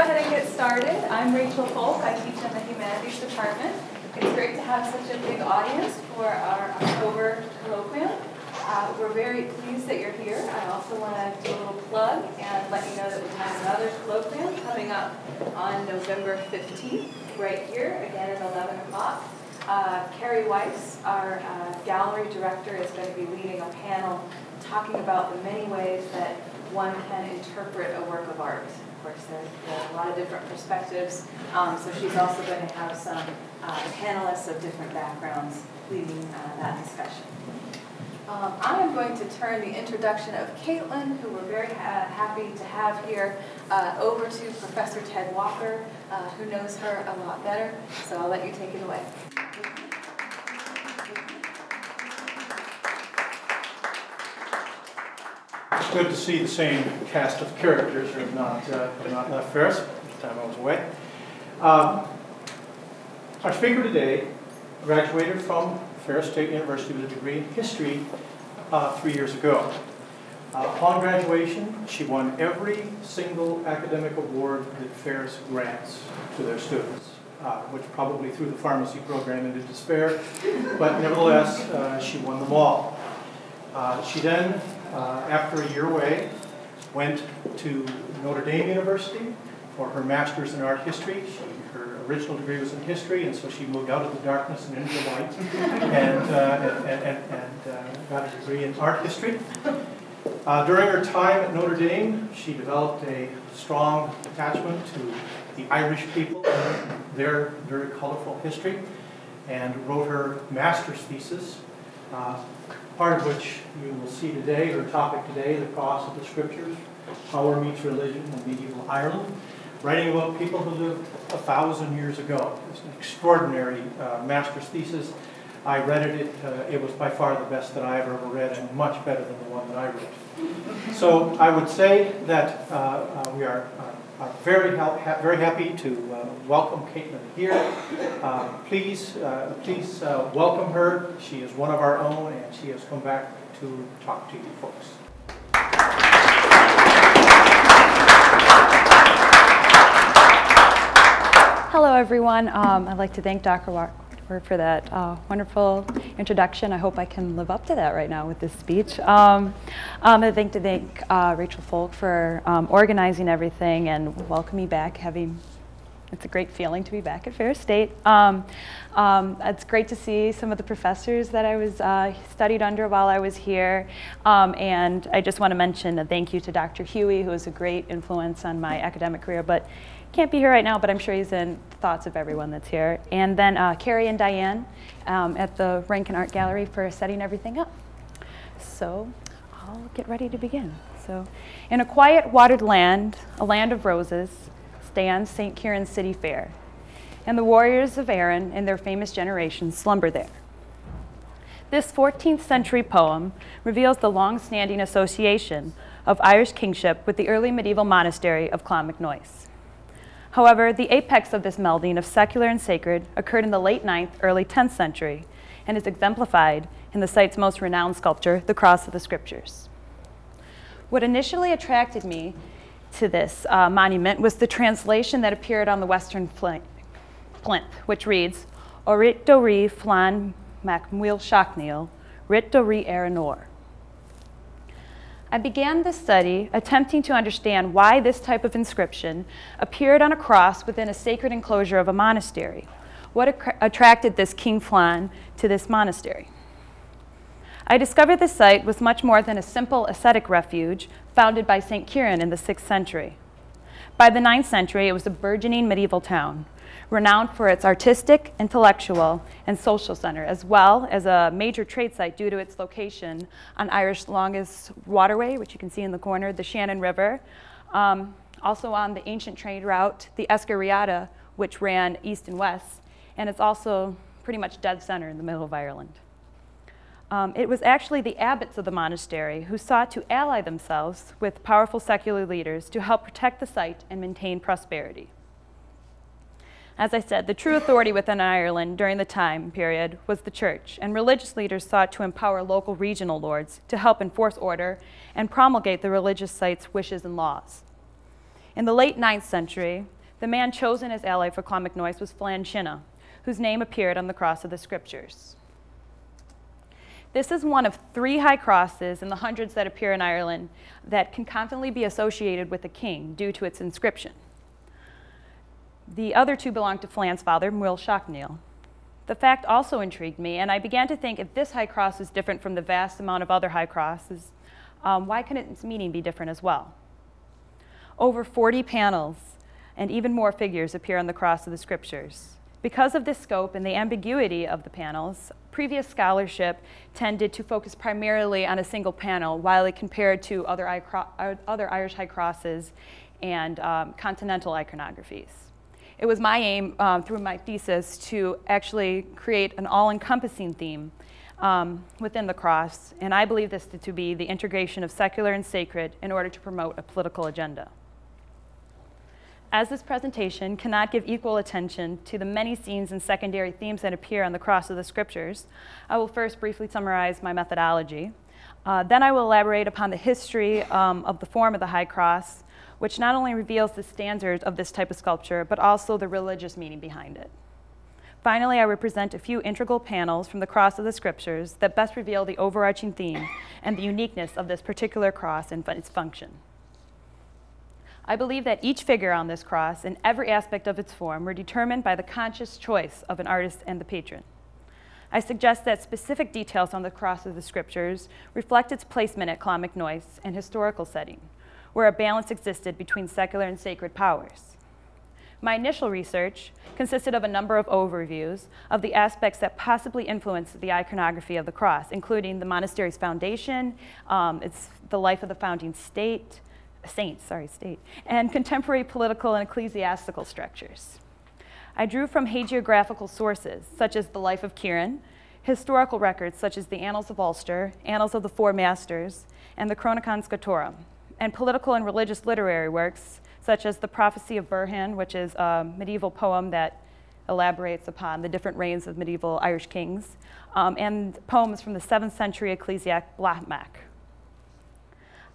ahead and get started. I'm Rachel Folk. I teach in the Humanities Department. It's great to have such a big audience for our October colloquium. We're very pleased that you're here. I also want to do a little plug and let you know that we have another colloquium coming up on November 15th, right here, again at 11 o'clock. Carrie Weiss, our gallery director, is going to be leading a panel talking about the many ways that one can interpret a work of art. Of course, there are a lot of different perspectives, so she's also going to have some panelists of different backgrounds leading that discussion. I am going to turn the introduction of Caitlin, who we're very happy to have here, over to Professor Ted Walker, who knows her a lot better, so I'll let you take it away. It's good to see the same cast of characters who have not left Ferris the time I was away. Our speaker today graduated from Ferris State University with a degree in history 3 years ago. Upon graduation, she won every single academic award that Ferris grants to their students, which probably threw the pharmacy program into despair, but nevertheless, she won them all. She then, after a year away, went to Notre Dame University for her master's in art history. Her original degree was in history, and so she moved out of the darkness and into the light and got a degree in art history. During her time at Notre Dame, she developed a strong attachment to the Irish people and their very colorful history, and wrote her master's thesis, part of which you will see today, her topic today, the cross of the scriptures, power meets religion in medieval Ireland, writing about people who lived 1,000 years ago. It's an extraordinary master's thesis. I read it. It was by far the best that I have ever read, and much better than the one that I wrote. So I would say that we are very happy to welcome Caitlin here. Please welcome her. She is one of our own, and she has come back to talk to you folks. Hello, everyone. I'd like to thank Dr. Walker for that wonderful introduction. I hope I can live up to that right now with this speech. I'd like to thank Rachel Folk for organizing everything and welcoming me back. It's a great feeling to be back at Ferris State. It's great to see some of the professors that I was studied under while I was here. And I just want to mention a thank you to Dr. Huey, who was a great influence on my academic career, but can't be here right now, but I'm sure he's in the thoughts of everyone that's here. And then Carrie and Diane at the Rankin Art Gallery for setting everything up. So I'll get ready to begin. So, in a quiet watered land, a land of roses, stands St. Kieran's City Fair, and the warriors of Erin in their famous generation slumber there. This 14th century poem reveals the long-standing association of Irish kingship with the early medieval monastery of Clonmacnoise. However, the apex of this melding of secular and sacred occurred in the late 9th, early 10th century, and is exemplified in the site's most renowned sculpture, the Cross of the Scriptures. What initially attracted me to this monument was the translation that appeared on the western plinth, which reads, Orit do ri flan macmwil shachniel, rit do ri eranor. I began this study attempting to understand why this type of inscription appeared on a cross within a sacred enclosure of a monastery. What attracted this King Flan to this monastery? I discovered this site was much more than a simple ascetic refuge founded by St. Kieran in the 6th century. By the 9th century, it was a burgeoning medieval town, renowned for its artistic, intellectual, and social center, as well as a major trade site due to its location on Irish's longest waterway, which you can see in the corner, the Shannon River, also on the ancient trade route, the Escariata, which ran east and west, and it's also pretty much dead center in the middle of Ireland. It was actually the abbots of the monastery who sought to ally themselves with powerful secular leaders to help protect the site and maintain prosperity. As I said, the true authority within Ireland during the time period was the church, and religious leaders sought to empower local regional lords to help enforce order and promulgate the religious site's wishes and laws. In the late 9th century, The man chosen as ally for Clonmacnoise was Flann Sinna, whose name appeared on the cross of the scriptures. This is one of 3 high crosses in the hundreds that appear in Ireland that can confidently be associated with a king due to its inscription. The other 2 belong to Flann's father, Muil Shachniel. The fact also intrigued me, and I began to think if this high cross is different from the vast amount of other high crosses, why can its meaning be different as well? Over 40 panels and even more figures appear on the cross of the scriptures. Because of this scope and the ambiguity of the panels, previous scholarship tended to focus primarily on a single panel while it compared to other Irish high crosses and continental iconographies. It was my aim through my thesis to actually create an all-encompassing theme within the cross, and I believe this to be the integration of secular and sacred in order to promote a political agenda. As this presentation cannot give equal attention to the many scenes and secondary themes that appear on the cross of the scriptures, I will first briefly summarize my methodology. Then I will elaborate upon the history of the form of the high cross, which not only reveals the standards of this type of sculpture, but also the religious meaning behind it. Finally, I will present a few integral panels from the cross of the scriptures that best reveal the overarching theme and the uniqueness of this particular cross and its function. I believe that each figure on this cross and every aspect of its form were determined by the conscious choice of an artist and the patron. I suggest that specific details on the cross of the scriptures reflect its placement at Clonmacnoise and historical setting, where a balance existed between secular and sacred powers. My initial research consisted of a number of overviews of the aspects that possibly influenced the iconography of the cross, including the monastery's foundation, the life of the founding saints, and contemporary political and ecclesiastical structures. I drew from hagiographical sources, such as the life of Kieran, historical records such as the Annals of Ulster, Annals of the Four Masters, and the Chronicon Scotorum, and political and religious literary works, such as the Prophecy of Burhan, which is a medieval poem that elaborates upon the different reigns of medieval Irish kings, and poems from the 7th century ecclesiast Blathmac.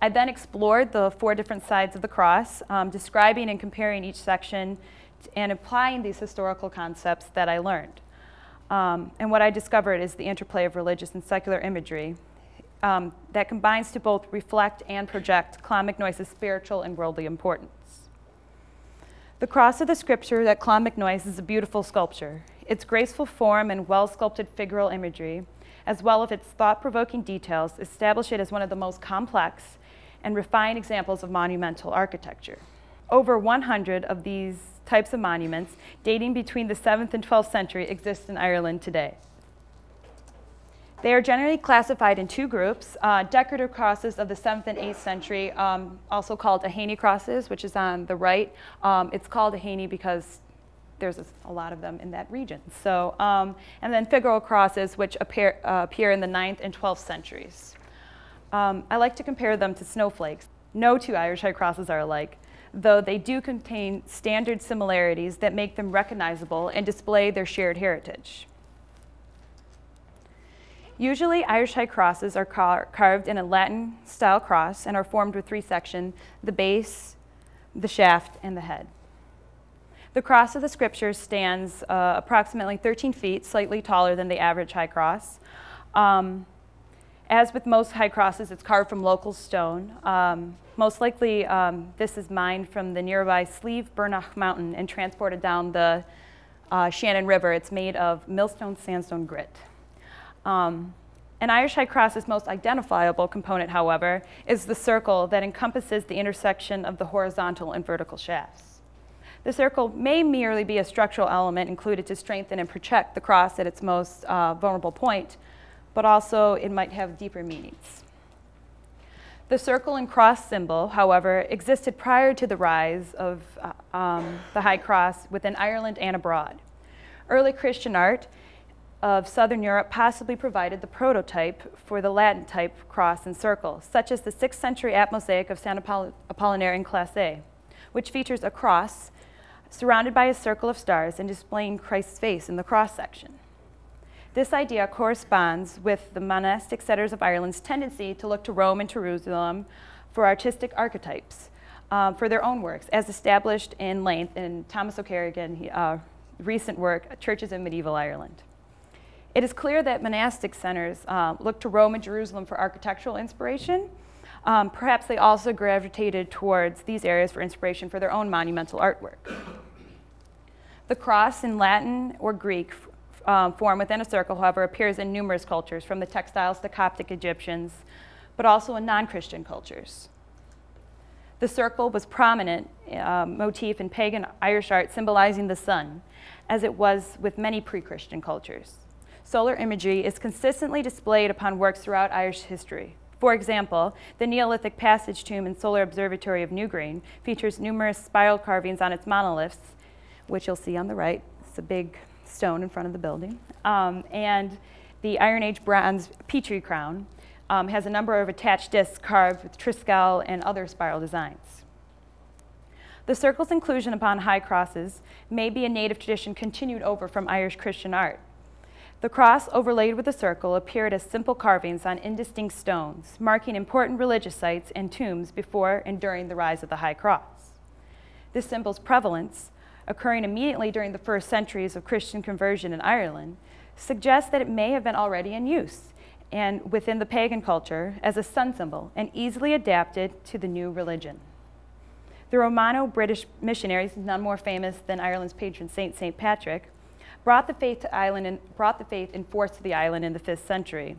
I then explored the 4 different sides of the cross, describing and comparing each section and applying these historical concepts that I learned. And what I discovered is the interplay of religious and secular imagery that combines to both reflect and project Clonmacnoise's spiritual and worldly importance. The cross of the scripture at Clonmacnoise is a beautiful sculpture. Its graceful form and well-sculpted figural imagery, as well as its thought-provoking details, establish it as one of the most complex and refined examples of monumental architecture. Over 100 of these types of monuments, dating between the 7th and 12th century, exist in Ireland today. They are generally classified in 2 groups, decorative crosses of the 7th and 8th century, also called Ahany crosses, which is on the right. It's called Ahany because there's a lot of them in that region. So, and then figural crosses, which appear in the 9th and 12th centuries. I like to compare them to snowflakes. No 2 Irish high crosses are alike, though they do contain standard similarities that make them recognizable and display their shared heritage. Usually, Irish high crosses are carved in a Latin-style cross and are formed with 3 sections: the base, the shaft, and the head. The cross of the scriptures stands approximately 13 feet, slightly taller than the average high cross. As with most high crosses, it's carved from local stone. Most likely, this is mined from the nearby Slieve Burnach Mountain and transported down the Shannon River. It's made of millstone sandstone grit. An Irish high cross's most identifiable component, however, is the circle that encompasses the intersection of the horizontal and vertical shafts. The circle may merely be a structural element included to strengthen and protect the cross at its most vulnerable point, but also it might have deeper meanings. The circle and cross symbol, however, existed prior to the rise of the high cross within Ireland and abroad. Early Christian art of Southern Europe possibly provided the prototype for the Latin type cross and circle, such as the 6th century apt mosaic of St. Apollinaire in Classe A, which features a cross surrounded by a circle of stars and displaying Christ's face in the cross section. This idea corresponds with the monastic setters of Ireland's tendency to look to Rome and Jerusalem for artistic archetypes, for their own works, as established in length in Thomas O'Carrigan's recent work, Churches in Medieval Ireland. It is clear that monastic centers looked to Rome and Jerusalem for architectural inspiration. Perhaps they also gravitated towards these areas for inspiration for their own monumental artwork. The cross in Latin or Greek form within a circle, however, appears in numerous cultures, from the textiles to Coptic Egyptians, but also in non-Christian cultures. The circle was prominent motif in pagan Irish art, symbolizing the sun, as it was with many pre-Christian cultures. Solar imagery is consistently displayed upon works throughout Irish history. For example, the Neolithic Passage Tomb and Solar Observatory of Newgreen features numerous spiral carvings on its monoliths, which you'll see on the right. It's a big stone in front of the building. And the Iron Age bronze Petrie crown has a number of attached discs carved with triskel and other spiral designs. The circle's inclusion upon high crosses may be a native tradition continued over from Irish Christian art. The cross overlaid with the circle appeared as simple carvings on indistinct stones, marking important religious sites and tombs before and during the rise of the high cross. This symbol's prevalence, occurring immediately during the first centuries of Christian conversion in Ireland, suggests that it may have been already in use and within the pagan culture as a sun symbol and easily adapted to the new religion. The Romano-British missionaries, none more famous than Ireland's patron saint, St. Patrick, brought the faith in force to the island in the 5th century.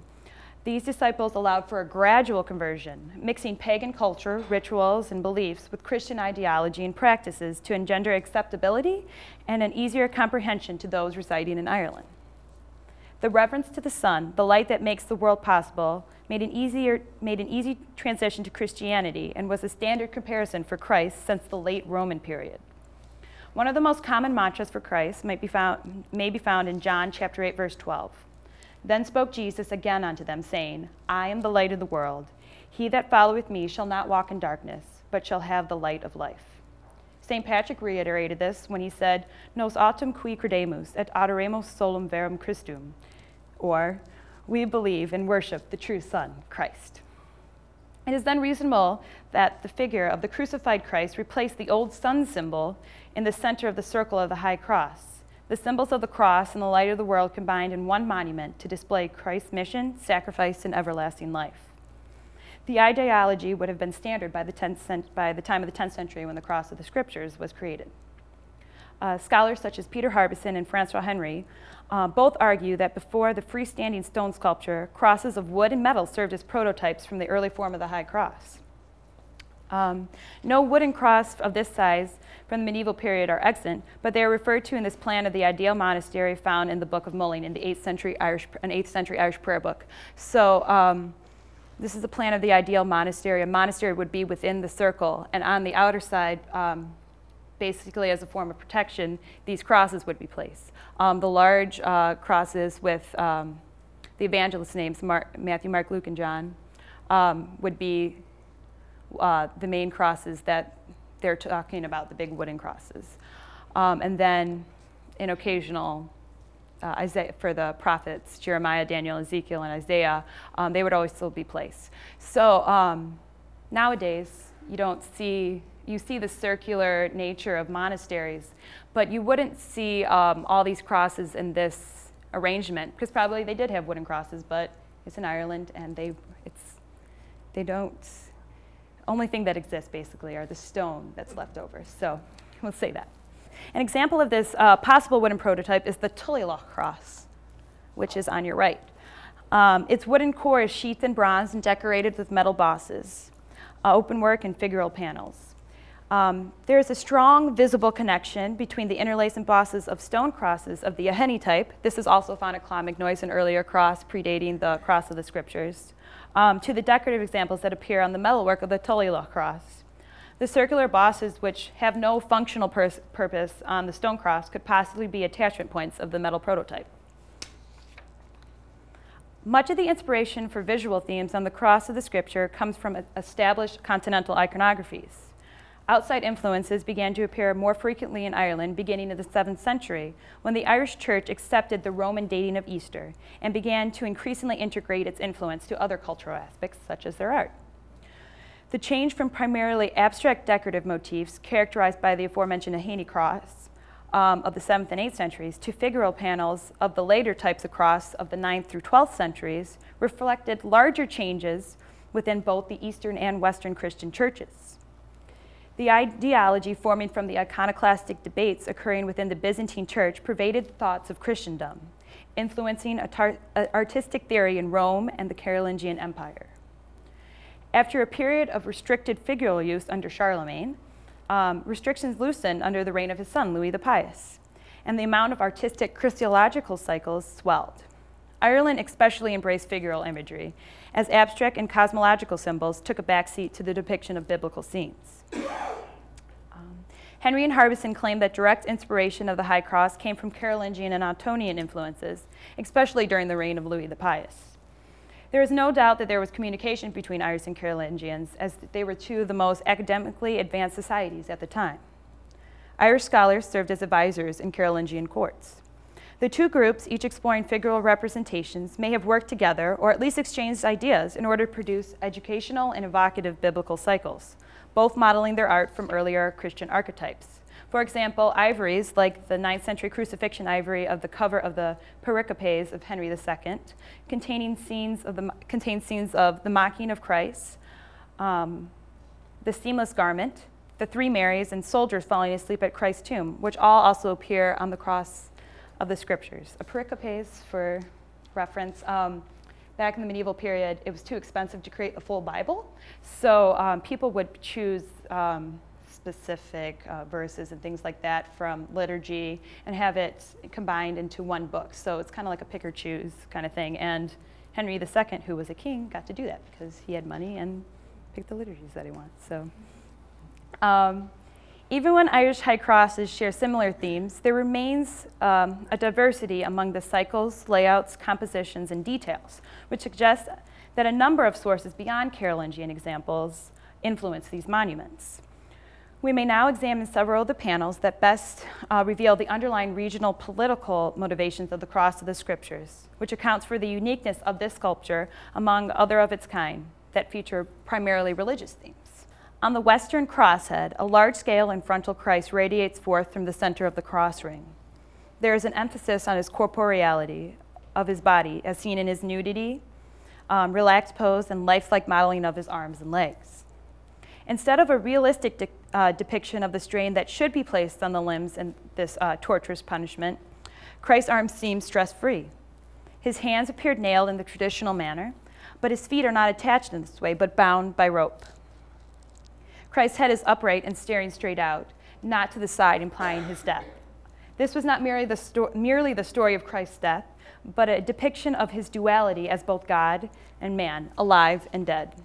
These disciples allowed for a gradual conversion, mixing pagan culture, rituals, and beliefs with Christian ideology and practices to engender acceptability and an easier comprehension to those residing in Ireland. The reverence to the sun, the light that makes the world possible, made an easy transition to Christianity and was a standard comparison for Christ since the late Roman period. One of the most common mantras for Christ may be found in John chapter 8, verse 12. Then spoke Jesus again unto them, saying, I am the light of the world. He that followeth me shall not walk in darkness, but shall have the light of life. St. Patrick reiterated this when he said, Nos autem qui credemus, et adoremus solum verum Christum, or, we believe and worship the true Son, Christ. It is then reasonable that the figure of the crucified Christ replaced the old sun symbol in the center of the circle of the high cross. The symbols of the cross and the light of the world combined in one monument to display Christ's mission, sacrifice, and everlasting life. The ideology would have been standard by the time of the 10th century when the cross of the scriptures was created. Scholars such as Peter Harbison and Francois Henry both argue that before the freestanding stone sculpture, crosses of wood and metal served as prototypes from the early form of the high cross. No wooden cross of this size from the medieval period are extant, but they are referred to in this plan of the ideal monastery found in the Book of Mulling in the 8th century Irish prayer book. So this is a plan of the ideal monastery. A monastery would be within the circle, and on the outer side, basically as a form of protection, these crosses would be placed. The large crosses with the evangelist names, Matthew, Mark, Luke, and John, would be the main crosses that they're talking about, the big wooden crosses. And then in occasional, Isaiah, for the prophets, Jeremiah, Daniel, Ezekiel, and Isaiah, they would always still be placed. So nowadays, you see the circular nature of monasteries, but you wouldn't see all these crosses in this arrangement, because probably they did have wooden crosses, but it's in Ireland, and only thing that exists basically are the stone that's left over. So we'll say that. An example of this possible wooden prototype is the Tullyloch cross, which is on your right. Its wooden core is sheathed in bronze and decorated with metal bosses, openwork, and figural panels. There is a strong visible connection between the interlace and bosses of stone crosses of the Aheny type. This is also found at Clonmacnoise, an earlier cross predating the cross of the scriptures, to the decorative examples that appear on the metalwork of the Tullyloch cross. The circular bosses, which have no functional purpose on the stone cross, could possibly be attachment points of the metal prototype. Much of the inspiration for visual themes on the cross of the scripture comes from established continental iconographies. Outside influences began to appear more frequently in Ireland beginning in the 7th century, when the Irish Church accepted the Roman dating of Easter and began to increasingly integrate its influence to other cultural aspects, such as their art. The change from primarily abstract decorative motifs characterized by the aforementioned Haney cross of the 7th and 8th centuries to figural panels of the later types of cross of the 9th through 12th centuries reflected larger changes within both the Eastern and Western Christian churches. The ideology forming from the iconoclastic debates occurring within the Byzantine Church pervaded the thoughts of Christendom, influencing artistic theory in Rome and the Carolingian Empire. After a period of restricted figural use under Charlemagne, restrictions loosened under the reign of his son, Louis the Pious, and the amount of artistic Christological cycles swelled. Ireland especially embraced figural imagery, as abstract and cosmological symbols took a backseat to the depiction of biblical scenes. Henry and Harbison claimed that direct inspiration of the High Cross came from Carolingian and Ottonian influences, especially during the reign of Louis the Pious. There is no doubt that there was communication between Irish and Carolingians, as they were two of the most academically advanced societies at the time. Irish scholars served as advisors in Carolingian courts. The two groups, each exploring figural representations, may have worked together or at least exchanged ideas in order to produce educational and evocative biblical cycles, both modeling their art from earlier Christian archetypes. For example, ivories, like the 9th century crucifixion ivory of the cover of the pericopes of Henry II, contain scenes of the mocking of Christ, the seamless garment, the three Marys, and soldiers falling asleep at Christ's tomb, which all also appear on the cross of the scriptures. A pericopes, for reference, back in the medieval period, it was too expensive to create a full Bible, so people would choose specific verses and things like that from liturgy and have it combined into one book. So it's kind of like a pick or choose kind of thing. And Henry II, who was a king, got to do that because he had money and picked the liturgies that he wanted. So even when Irish high crosses share similar themes, there remains a diversity among the cycles, layouts, compositions, and details, which suggests that a number of sources beyond Carolingian examples influence these monuments. We may now examine several of the panels that best reveal the underlying regional political motivations of the cross of the scriptures, which accounts for the uniqueness of this sculpture among other of its kind that feature primarily religious themes. On the western crosshead, a large-scale and frontal Christ radiates forth from the center of the cross ring. There is an emphasis on his corporeality of his body, as seen in his nudity, relaxed pose, and lifelike modeling of his arms and legs. Instead of a realistic depiction of the strain that should be placed on the limbs in this torturous punishment, Christ's arms seem stress-free. His hands appeared nailed in the traditional manner, but his feet are not attached in this way, but bound by rope. Christ's head is upright and staring straight out, not to the side, implying his death. This was not merely the story of Christ's death, but a depiction of his duality as both God and man, alive and dead.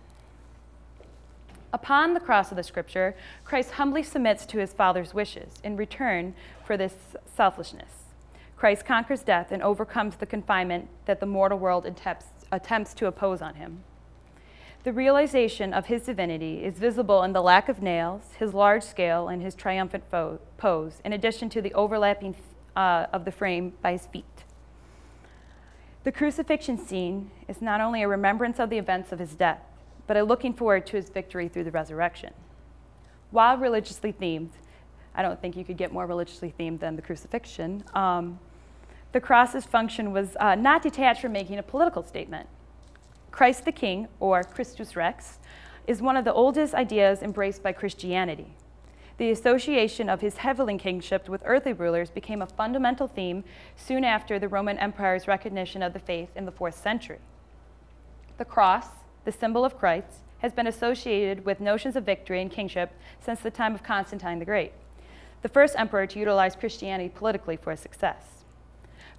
Upon the cross of the scripture, Christ humbly submits to his Father's wishes in return for this selflessness. Christ conquers death and overcomes the confinement that the mortal world attempts to impose on him. The realization of his divinity is visible in the lack of nails, his large scale, and his triumphant pose, in addition to the overlapping of the frame by his feet. The crucifixion scene is not only a remembrance of the events of his death, but a looking forward to his victory through the resurrection. While religiously themed, I don't think you could get more religiously themed than the crucifixion, the cross's function was not detached from making a political statement. Christ the King, or Christus Rex, is one of the oldest ideas embraced by Christianity. The association of his heavenly kingship with earthly rulers became a fundamental theme soon after the Roman Empire's recognition of the faith in the 4th century. The cross, the symbol of Christ, has been associated with notions of victory and kingship since the time of Constantine the Great, the first emperor to utilize Christianity politically for his success.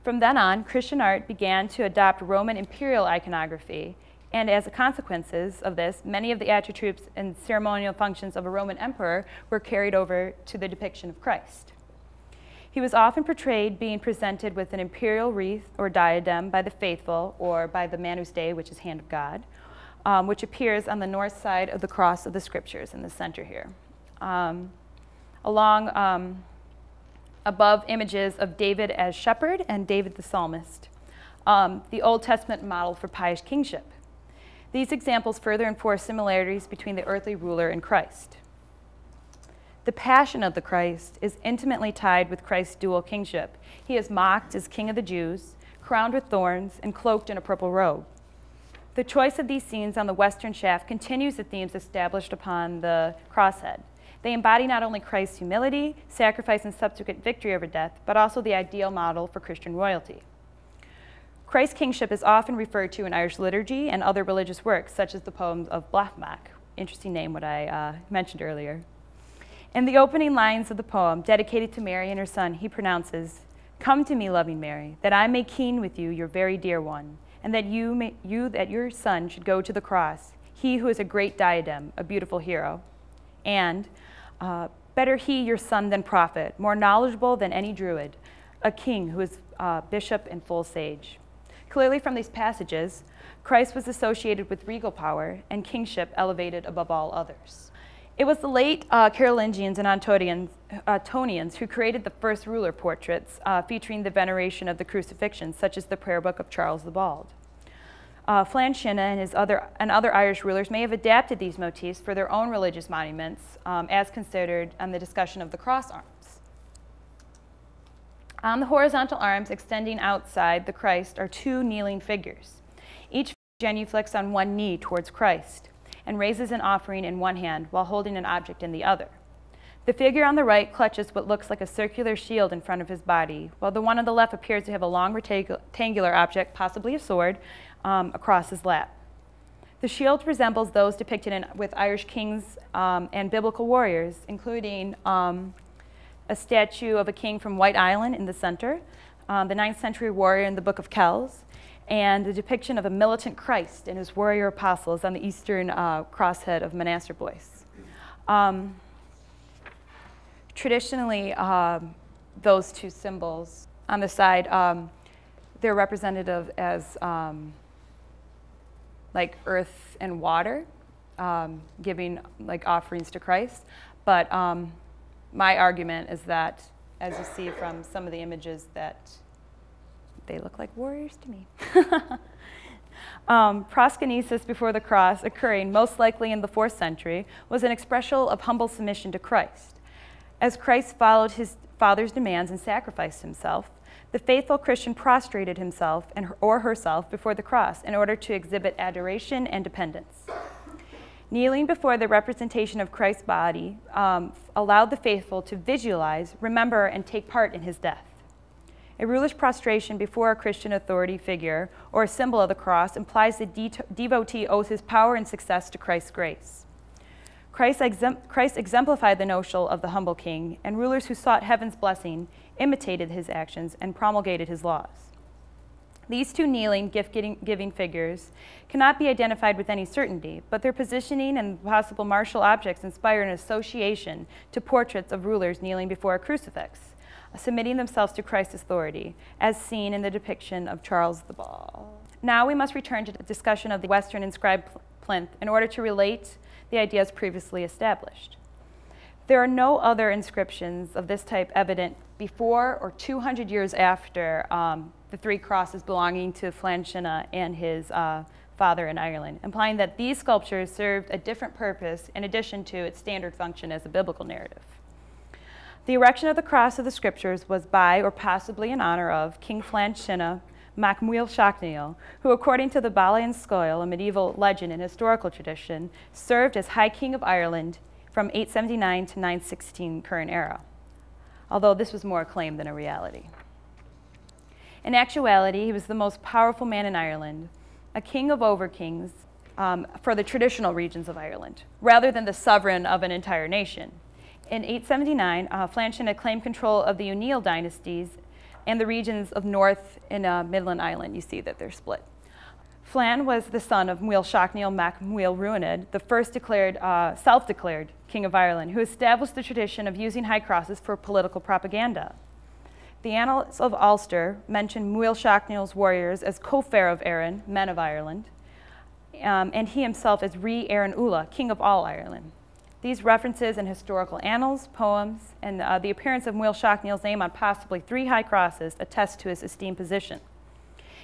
From then on, Christian art began to adopt Roman imperial iconography, and as a consequence of this, many of the attributes and ceremonial functions of a Roman emperor were carried over to the depiction of Christ. He was often portrayed being presented with an imperial wreath or diadem by the faithful, or by the Manus Dei, which is hand of God, which appears on the north side of the cross of the scriptures in the center here. Above images of David as shepherd and David the psalmist, the Old Testament model for pious kingship. These examples further enforce similarities between the earthly ruler and Christ. The passion of the Christ is intimately tied with Christ's dual kingship. He is mocked as King of the Jews, crowned with thorns, and cloaked in a purple robe. The choice of these scenes on the western shaft continues the themes established upon the crosshead. They embody not only Christ's humility, sacrifice, and subsequent victory over death, but also the ideal model for Christian royalty. Christ's kingship is often referred to in Irish liturgy and other religious works, such as the poems of Blathmac, interesting name what I mentioned earlier. In the opening lines of the poem, dedicated to Mary and her son, he pronounces, "Come to me, loving Mary, that I may keen with you, your very dear one, and that that your son should go to the cross, he who is a great diadem, a beautiful hero. And better he, your son, than prophet, more knowledgeable than any druid, a king who is bishop and full sage." Clearly from these passages, Christ was associated with regal power and kingship elevated above all others. It was the late Carolingians and Antonians who created the first ruler portraits featuring the veneration of the Crucifixion, such as the prayer book of Charles the Bald. Flann Sinnna and other Irish rulers may have adapted these motifs for their own religious monuments, as considered on the discussion of the cross arms. On the horizontal arms extending outside the Christ are two kneeling figures. Each genuflects on one knee towards Christ and raises an offering in one hand while holding an object in the other. The figure on the right clutches what looks like a circular shield in front of his body, while the one on the left appears to have a long rectangular object, possibly a sword, across his lap. The shield resembles those depicted with Irish kings and biblical warriors, including a statue of a king from White Island in the center, the 9th century warrior in the Book of Kells, and the depiction of a militant Christ and his warrior apostles on the eastern crosshead of monastery boys. Traditionally, those two symbols on the side, they're representative as like earth and water, giving like offerings to Christ. But my argument is that, as you see from some of the images, that they look like warriors to me. Proskynesis before the cross, occurring most likely in the 4th century, was an expression of humble submission to Christ. As Christ followed his Father's demands and sacrificed himself, the faithful Christian prostrated himself or herself before the cross in order to exhibit adoration and dependence. Kneeling before the representation of Christ's body allowed the faithful to visualize, remember, and take part in his death. A ruler's prostration before a Christian authority figure or a symbol of the cross implies the devotee owes his power and success to Christ's grace. Christ exemplified the notion of the humble king, and rulers who sought heaven's blessing imitated his actions and promulgated his laws. These two kneeling, gift-giving figures cannot be identified with any certainty, but their positioning and possible martial objects inspire an association to portraits of rulers kneeling before a crucifix, submitting themselves to Christ's authority, as seen in the depiction of Charles the Bald. Now we must return to the discussion of the Western inscribed plinth in order to relate the ideas previously established. There are no other inscriptions of this type evident before or 200 years after the 3 crosses belonging to Flann Sinnna and his father in Ireland, implying that these sculptures served a different purpose in addition to its standard function as a biblical narrative. The erection of the cross of the scriptures was by, or possibly in honor of, King Flann Sinnna Mac Muil Seachnaíl, who, according to the Bala and Scoil, a medieval legend and historical tradition, served as High King of Ireland from 879 to 916 current era, although this was more a claim than a reality. In actuality, he was the most powerful man in Ireland, a king of over-kings for the traditional regions of Ireland, rather than the sovereign of an entire nation. In 879, Flann Sinnna claimed control of the O'Neill dynasties and the regions of North and Midland Ireland. You see that they're split. Flann was the son of Muil Seachnaíl Mac Muil Ruined, the first self-declared king of Ireland, who established the tradition of using high crosses for political propaganda. The Annals of Ulster mention Muil Seachnaíl's warriors as co-fair of Erin, men of Ireland, and he himself as Rí Éireann Ula, king of all Ireland. These references in historical annals, poems, and the appearance of Muil Seachnaíl's name on possibly 3 high crosses attest to his esteemed position.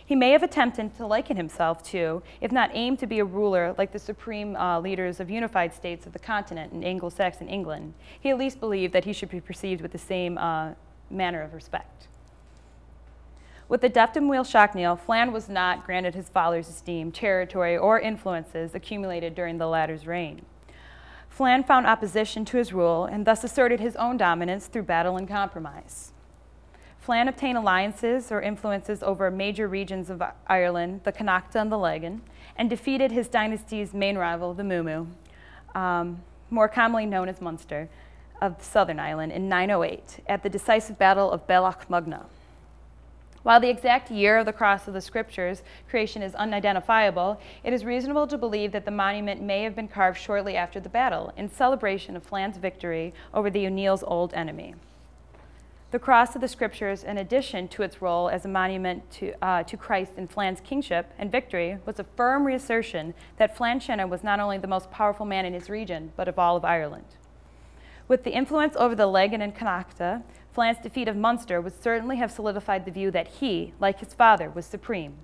He may have attempted to liken himself to, if not aimed to be a ruler like the supreme leaders of unified states of the continent in Anglo-Saxon England. He at least believed that he should be perceived with the same manner of respect. With the deft and wheel Shockneil, Flan was not granted his father's esteem, territory, or influences accumulated during the latter's reign. Flan found opposition to his rule and thus asserted his own dominance through battle and compromise. Flan obtained alliances or influences over major regions of Ireland, the Connacht and the Lagan, and defeated his dynasty's main rival, the Mumu, more commonly known as Munster, of Southern Ireland in 908 at the decisive Battle of Bealach Mugna. While the exact year of the cross of the scriptures creation is unidentifiable, it is reasonable to believe that the monument may have been carved shortly after the battle in celebration of Flan's victory over the O'Neill's old enemy. The cross of the scriptures, in addition to its role as a monument to Christ and Flan's kingship and victory, was a firm reassertion that Flan Sinnach was not only the most powerful man in his region, but of all of Ireland. With the influence over the Lagan and Connacht, Flan's defeat of Munster would certainly have solidified the view that he, like his father, was supreme,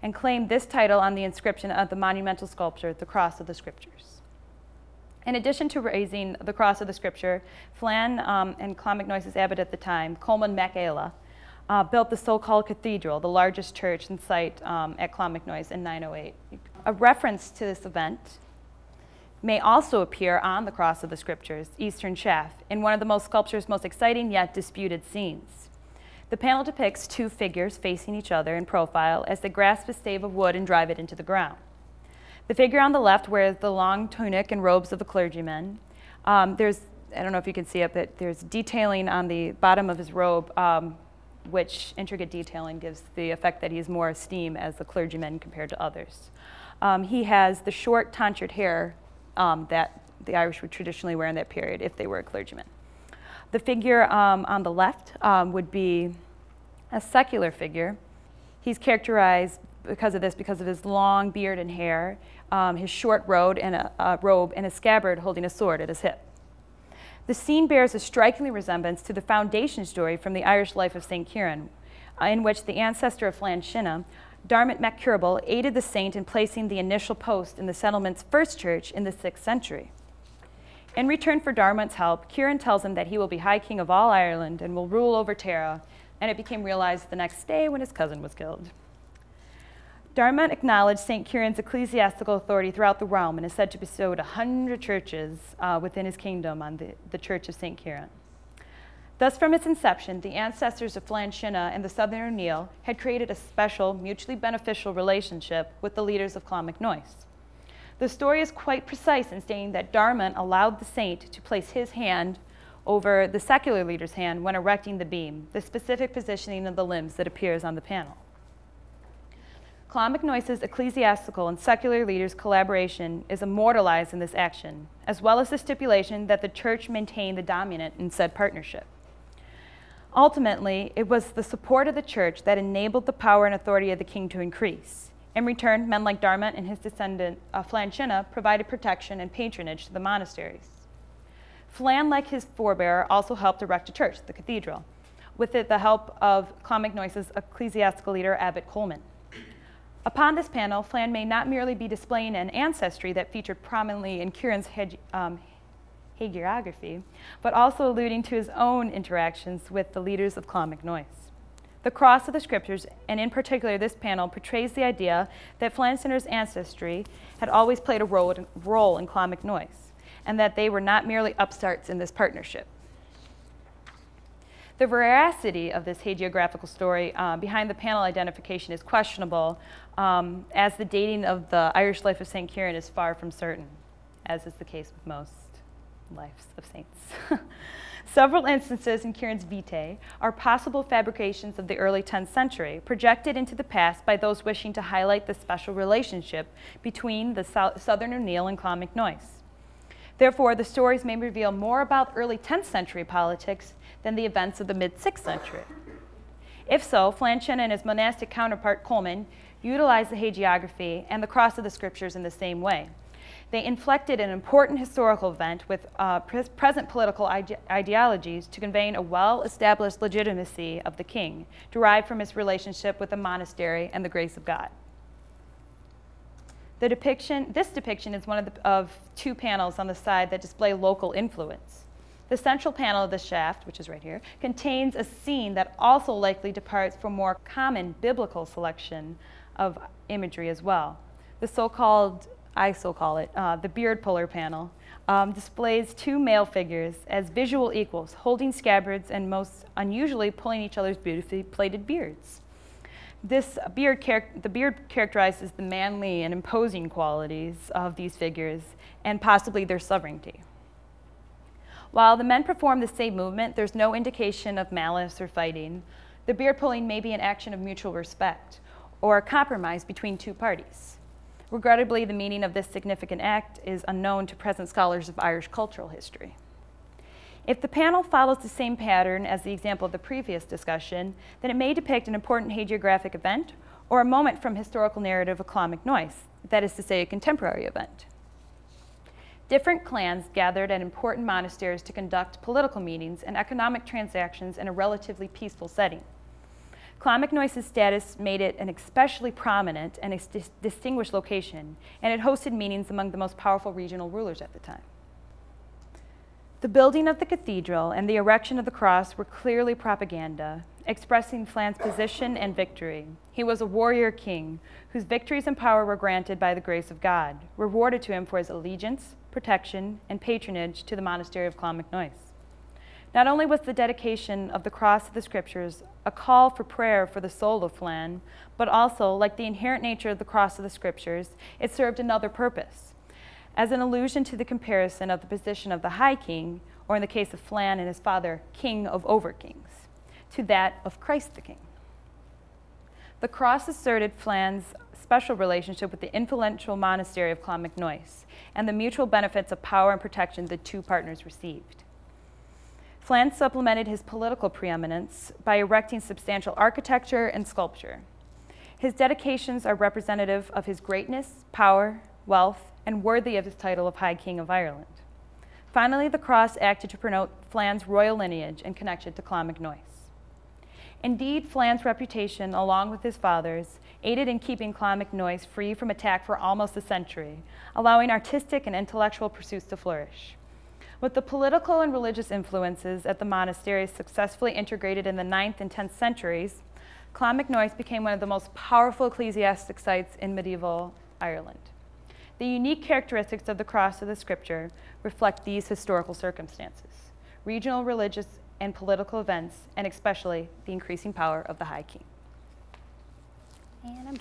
and claimed this title on the inscription of the monumental sculpture, the Cross of the Scriptures. In addition to raising the Cross of the Scripture, Flan and Clonmacnoise's abbot at the time, Colman Mac Éile, built the so-called cathedral, the largest church and site at Clonmacnoise in 908. A reference to this event may also appear on the Cross of the Scriptures, Eastern Shaft, in one of the sculpture's most exciting yet disputed scenes. The panel depicts two figures facing each other in profile as they grasp a stave of wood and drive it into the ground. The figure on the left wears the long tunic and robes of a clergyman. I don't know if you can see it, but there's detailing on the bottom of his robe, which intricate detailing gives the effect that he's more esteemed as a clergyman compared to others. He has the short tonsured hair that the Irish would traditionally wear in that period if they were a clergyman. The figure on the left would be a secular figure. He's characterized because of his long beard and hair, his short robe and a scabbard holding a sword at his hip. The scene bears a striking resemblance to the foundation story from the Irish life of St. Ciaran, in which the ancestor of Flan Sinnach, Dermot MacCurable, aided the saint in placing the initial post in the settlement's first church in the 6th century. In return for Dermot's help, Ciaran tells him that he will be High King of all Ireland and will rule over Tara, and it became realized the next day when his cousin was killed. Dermot acknowledged St. Ciaran's ecclesiastical authority throughout the realm and is said to bestow 100 churches within his kingdom on the Church of St. Ciaran. Thus, from its inception, the ancestors of Flan Sinnach and the Southern O'Neill had created a special, mutually beneficial relationship with the leaders of Clonmacnoise. The story is quite precise in stating that Dermot allowed the saint to place his hand over the secular leader's hand when erecting the beam, the specific positioning of the limbs that appears on the panel. Clonmacnoise's ecclesiastical and secular leaders' collaboration is immortalized in this action, as well as the stipulation that the church maintain the dominant in said partnership. Ultimately, it was the support of the church that enabled the power and authority of the king to increase. In return, men like Dermot and his descendant, Flan Sinnach, provided protection and patronage to the monasteries. Flan, like his forebearer, also helped erect a church, the cathedral, with the help of Clonmacnoise's ecclesiastical leader, Abbot Colman. Upon this panel, Flan may not merely be displaying an ancestry that featured prominently in Ciaran's hagiography, but also alluding to his own interactions with the leaders of Clonmacnoise. The Cross of the Scriptures, and in particular this panel, portrays the idea that Flan Sinnach's ancestry had always played a role in Clonmacnoise, and that they were not merely upstarts in this partnership. The veracity of this hagiographical story behind the panel identification is questionable, as the dating of the Irish life of St. Ciaran is far from certain, as is the case with most lives of saints. Several instances in Ciaran's vitae are possible fabrications of the early 10th century, projected into the past by those wishing to highlight the special relationship between the Southern O'Neill and Clonmacnoise. Therefore, the stories may reveal more about early 10th century politics than the events of the mid-6th century. If so, Flan Sinnach and his monastic counterpart Colman utilized the hagiography and the Cross of the Scriptures in the same way. They inflected an important historical event with present political ideologies to convey a well-established legitimacy of the king, derived from his relationship with the monastery and the grace of God. This depiction is one of two panels on the side that display local influence. The central panel of the shaft, which is right here, contains a scene that also likely departs from more common biblical selection of imagery as well. The so-called, I so call it, the beard puller panel, displays two male figures as visual equals, holding scabbards and most unusually pulling each other's beautifully plaited beards. The beard characterizes the manly and imposing qualities of these figures and possibly their sovereignty. While the men perform the same movement, there's no indication of malice or fighting. The beard pulling may be an action of mutual respect or a compromise between two parties. Regrettably, the meaning of this significant act is unknown to present scholars of Irish cultural history. If the panel follows the same pattern as the example of the previous discussion, then it may depict an important hagiographic event or a moment from historical narrative of Clonmacnoise, that is to say, a contemporary event. Different clans gathered at important monasteries to conduct political meetings and economic transactions in a relatively peaceful setting. Clonmacnoise's status made it an especially prominent and distinguished location, and it hosted meetings among the most powerful regional rulers at the time. The building of the cathedral and the erection of the cross were clearly propaganda, expressing Flan's position and victory. He was a warrior king whose victories and power were granted by the grace of God, rewarded to him for his allegiance, protection, and patronage to the monastery of Clonmacnoise. Not only was the dedication of the cross of the scriptures a call for prayer for the soul of Flan, but also, like the inherent nature of the cross of the scriptures, it served another purpose, as an allusion to the comparison of the position of the High King, or in the case of Flan and his father, King of Over-Kings, to that of Christ the King. The cross asserted Flan's special relationship with the influential monastery of Clonmacnoise and the mutual benefits of power and protection the two partners received. Flan supplemented his political preeminence by erecting substantial architecture and sculpture. His dedications are representative of his greatness, power, wealth, and worthy of his title of High King of Ireland. Finally, the cross acted to promote Flan's royal lineage and connection to Clonmacnoise. Indeed, Flan's reputation, along with his father's, aided in keeping Clonmacnoise free from attack for almost a century, allowing artistic and intellectual pursuits to flourish. With the political and religious influences at the monastery successfully integrated in the 9th and 10th centuries, Clonmacnoise became one of the most powerful ecclesiastic sites in medieval Ireland. The unique characteristics of the cross of the scripture reflect these historical circumstances, regional, religious, and political events, and especially the increasing power of the High King. And I'm